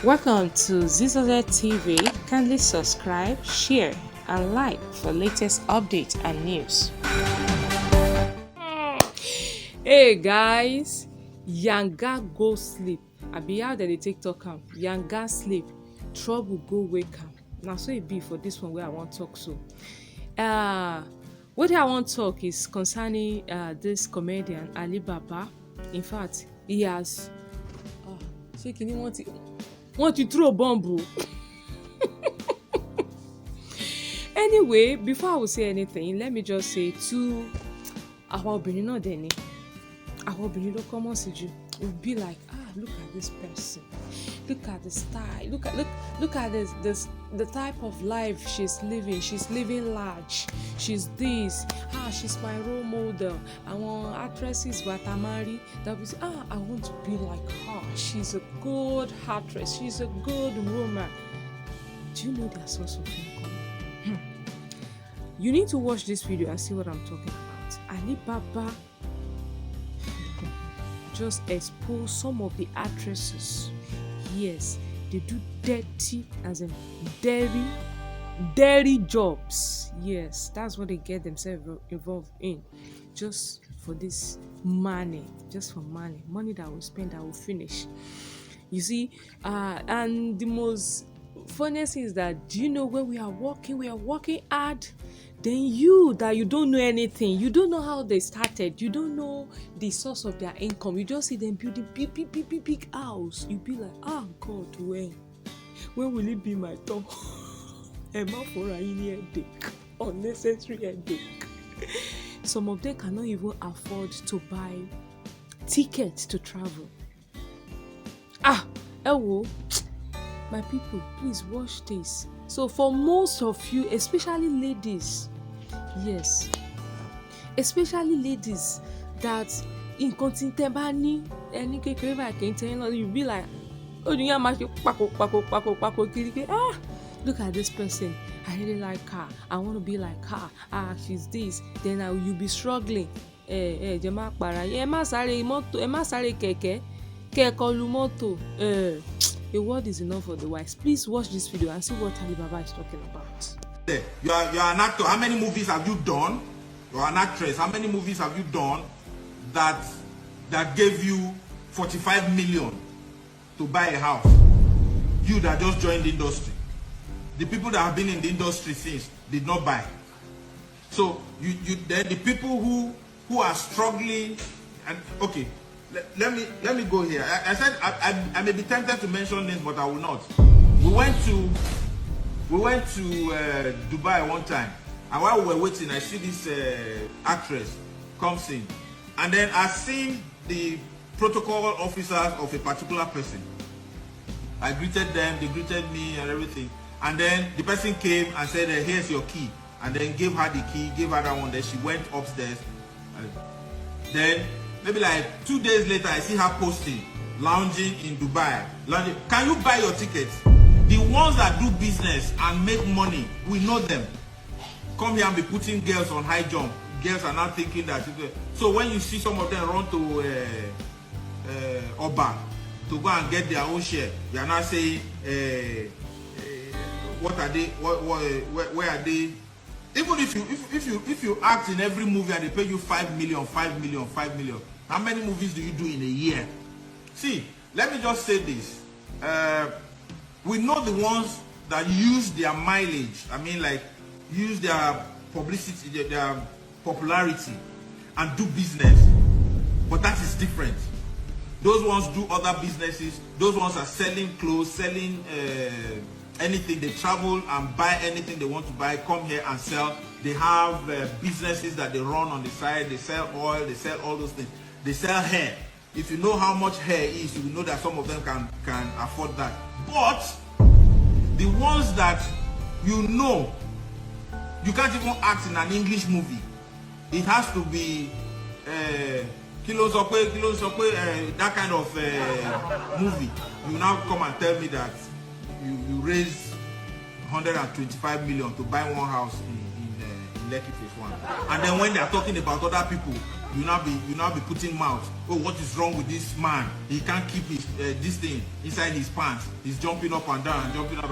Welcome to Zisodel TV. Kindly subscribe, share, and like for latest updates and news. Hey guys, Yanga go sleep. I be out there the TikTok camp. Yanga sleep, trouble go wake am. Now so it be for this one where I want talk so. What I want talk is concerning this comedian Alibaba. In fact, he has. Ṣé kìíní want to throw a bomb. Anyway, before I will say anything, let me just say to our obìnrin náà dẹ̀ ni. Our obìnrin ló kọ́mọ̀ sí jù. We'll be like, look at this person. Look at the style. Look at the type of life she's living. She's living large. She's this. She's my role model. Àwọn actresses Batamari that we say, I want to be like her. She's a good actress. She's a good woman. Do you know their source of income? You need to watch this video and see what I'm talking about. Alibaba just expose some of the actresses. Yes, they do dirty, as in dirty jobs. Yes, that's what they get themselves involved in, just for this money, just for money that will spend, that will finish. You see, and the most funniest thing is that, do you know when we are working hard, then you don't know anything, you don't know how they started, you don't know the source of their income, you just see them building big house, you be like, God, when will it be my turn? Emma for a headache, unnecessary headache. Some of them cannot even afford to buy tickets to travel. My people, please watch this. So for most of you, especially ladies, yes, especially ladies, that in continentally any you be like, look at this person, I really like her, I want to be like her, she's this, then you'll be struggling. A word is enough for the wise. Please watch this video and see what Alibaba is talking about. You're an actor. How many movies have you done? You're an actress. How many movies have you done that gave you 45 million to buy a house? You that just joined the industry. The people that have been in the industry since did not buy. So then the people who are struggling, and okay. Let me go here. I said I may be tempted to mention names, but I will not. We went to Dubai one time, and while we were waiting, I see this actress comes in, and then I seen the protocol officers of a particular person. I greeted them, they greeted me and everything, and then the person came and said, "Here's your key," and then gave her the key, gave her that one. Then she went upstairs, then. Maybe like 2 days later, I see her posting, lounging in Dubai. Can you buy your tickets? The ones that do business and make money, we know them. Come here and be putting girls on high jump. Girls are not thinking that. So when you see some of them run to Oba to go and get their own share, you are not saying, what are they? Where are they? Even if you act in every movie and they pay you 5 million, how many movies do you do in a year? See, let me just say this. We know the ones that use their mileage, use their publicity, their popularity, and do business. But that is different. Those ones do other businesses. Those ones are selling clothes, selling anything. They travel and buy anything they want to buy, come here and sell. They have businesses that they run on the side. They sell oil, they sell all those things. They sell hair. If you know how much hair is, you will know that some of them can afford that. But the ones that you know, you can't even act in an English movie. It has to be that kind of movie. You now come and tell me that you raise 125 million to buy one house in Lekki Phase 1, and then when they are talking about other people, you now be putting mouth. Oh, what is wrong with this man? He can't keep his this thing inside his pants. He's jumping up and down and jumping up.